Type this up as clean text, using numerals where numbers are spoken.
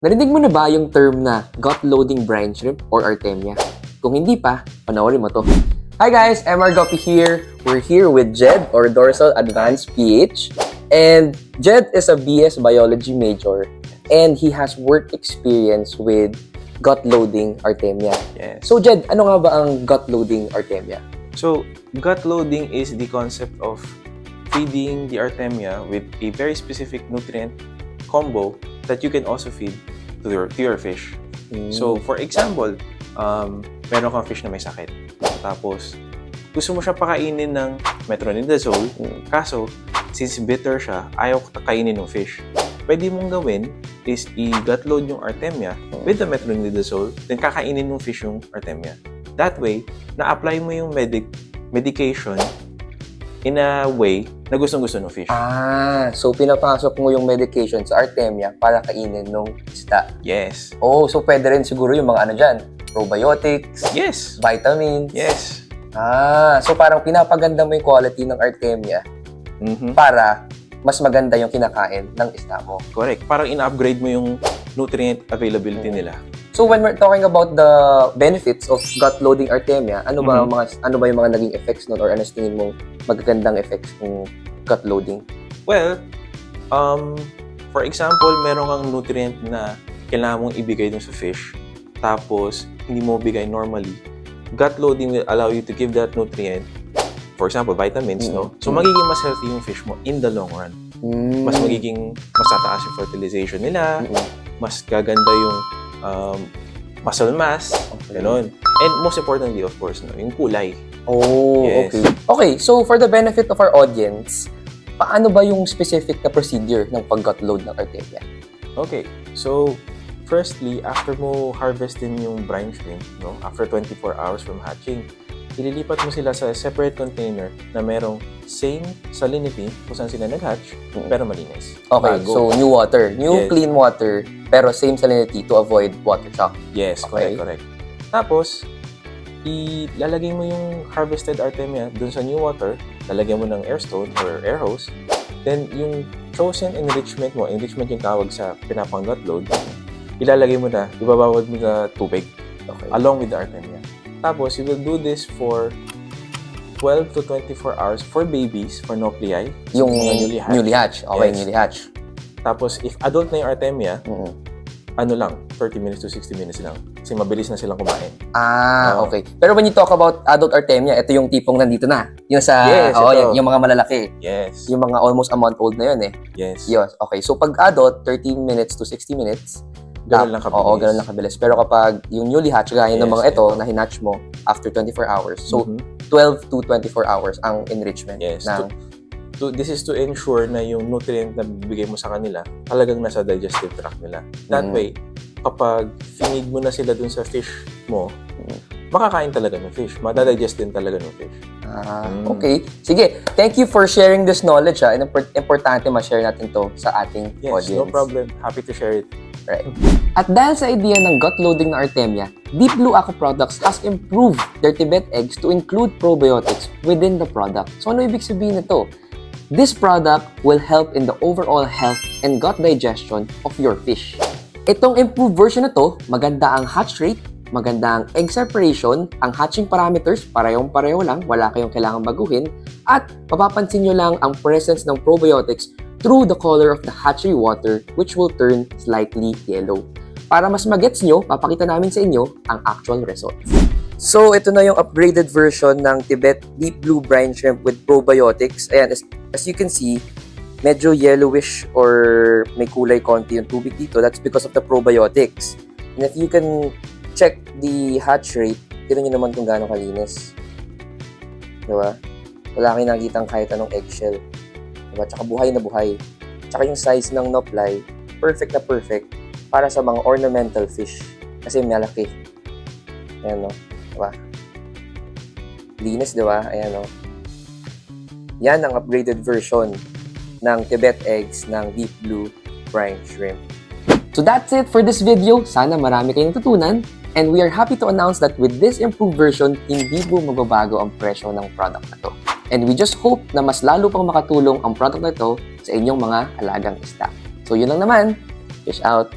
Narinig mo na ba yung term na gut loading brine shrimp or Artemia? Kung hindi pa, panoorin mo to. Hi guys, MR Guppy here. We're here with Jed or Dorsal Advanced PH. And Jed is a BS Biology major and he has work experience with gut loading Artemia. Yes. So Jed, ano nga ba ang gut loading Artemia? So, gut loading is the concept of feeding the Artemia with a very specific nutrient combo that you can also feed to your fish. So, for example, meron kang fish na may sakit. Tapos, gusto mo siya pakainin ng metronidazole. Kaso, since bitter siya, ayaw kainin ng fish. Pwede mong gawin is i-gut load yung Artemia with the metronidazole, then kakainin ng fish yung Artemia. That way, na-apply mo yung medication in a way na gustong-gusto ng fish. So pinapasok mo yung medication sa Artemia para kainin ng isda. Yes. Oh, so pwede rin siguro yung mga ano dyan, probiotics, Yes. vitamins. Yes. So parang pinapaganda mo yung quality ng Artemia para mas maganda yung kinakain ng isda mo. Correct. Parang in-upgrade mo yung nutrient availability nila. So when we're talking about the benefits of gut loading Artemia, ano ba yung mga naging effects nun or ano sa tingin mong magagandang effects ng gut loading? Well, for example, meron kang nutrient na kailangan mong ibigay dun sa fish, tapos hindi mo bigay normally. Gut loading will allow you to give that nutrient, for example, vitamins, no? So magiging mas healthy yung fish mo in the long run. Mas tataas yung fertilization nila, mas gaganda yung muscle mass, gano'n. And most importantly, of course, no, yung kulay. Oh, yes. Okay. Okay, so for the benefit of our audience, paano ba yung specific na procedure ng pag-gut load ng Artemia? Okay, so firstly, after mo harvestin yung brine shrimp, no, after 24 hours from hatching, ililipat mo sila sa separate container na merong same salinity kung saan sila nag-hatch, pero malinis. Okay, Bago. so new water. New Yes. clean water, pero same salinity to avoid water shock. Yes, Okay. correct. Tapos, ilalagay mo yung harvested Artemia dun sa new water, lalagyan mo ng air stone or air hose, then yung chosen enrichment mo, enrichment yung tawag sa pinapang-gut load, ilalagay mo na, ibabawad mo na tubig, along with the Artemia. Tapos, you will do this for 12 to 24 hours for babies, for nuclei. Yung mga newly hatch. Okay, Yes. newly hatch. Tapos, if adult na yung Artemia, ano lang, 30 minutes to 60 minutes lang. Kasi mabilis na silang kumain. Okay. Pero when you talk about adult Artemia, ito yung tipong nandito na. Yung sa, Yes, ito. yung mga malalaki. Yes. Yung mga almost a month old na yun eh. Yes. Yes. Okay, so pag adult, 30 minutes to 60 minutes. Ganun lang kabilis. Oo, ganun lang kabilis. Pero kapag yung newly hatch, gaya ng mga ito, ito na hinatch mo after 24 hours. So, 12 to 24 hours ang enrichment. Yes. Ng, This is to ensure na yung nutrient na bibigay mo sa kanila talagang nasa digestive tract nila. That way, kapag feed mo na sila dun sa fish mo, makakain talaga ng fish. Madadigest din talaga ng fish. Okay. Sige. Thank you for sharing this knowledge. Importante ma-share natin to sa ating Yes, audience. no problem. Happy to share it. Right. At dahil sa idea ng gut loading ng Artemia, Deep Blue Aqua Products has improved their Tibet eggs to include probiotics within the product. So ano ibig sabihin nito? This product will help in the overall health and gut digestion of your fish. Itong improved version na to, maganda ang hatch rate, maganda ang egg separation, ang hatching parameters, parehong-pareho lang, wala kayong kailangang baguhin, at mapapansin nyo lang ang presence ng probiotics through the color of the hatchery water, which will turn slightly yellow. Para mas magets nyo, papakita namin sa inyo ang actual results. So, ito na yung upgraded version ng Tibet Deep Blue Brine Shrimp with probiotics. Ayan, as you can see, medyo yellowish or may kulay konti yung tubig dito. That's because of the probiotics. And if you can check the hatch rate, tignan nyo naman kung gaano kalinis. Diba? Wala kayong nakikitang kahit anong eggshell. Diba? Tsaka buhay na buhay. Tsaka yung size ng nopli, perfect na perfect para sa mga ornamental fish. Kasi malaki. Ayan, no? Diba? Linis, diba? Ayan, no? Yan ang upgraded version ng Tibet eggs ng Deep Blue Brine Shrimp. So that's it for this video. Sana marami kayong natutunan. And we are happy to announce that with this improved version, hindi po magbabago ang presyo ng product na to. And we just hope na mas lalo pang makatulong ang product na to sa inyong mga alagang isda. So yun lang naman. Fish out!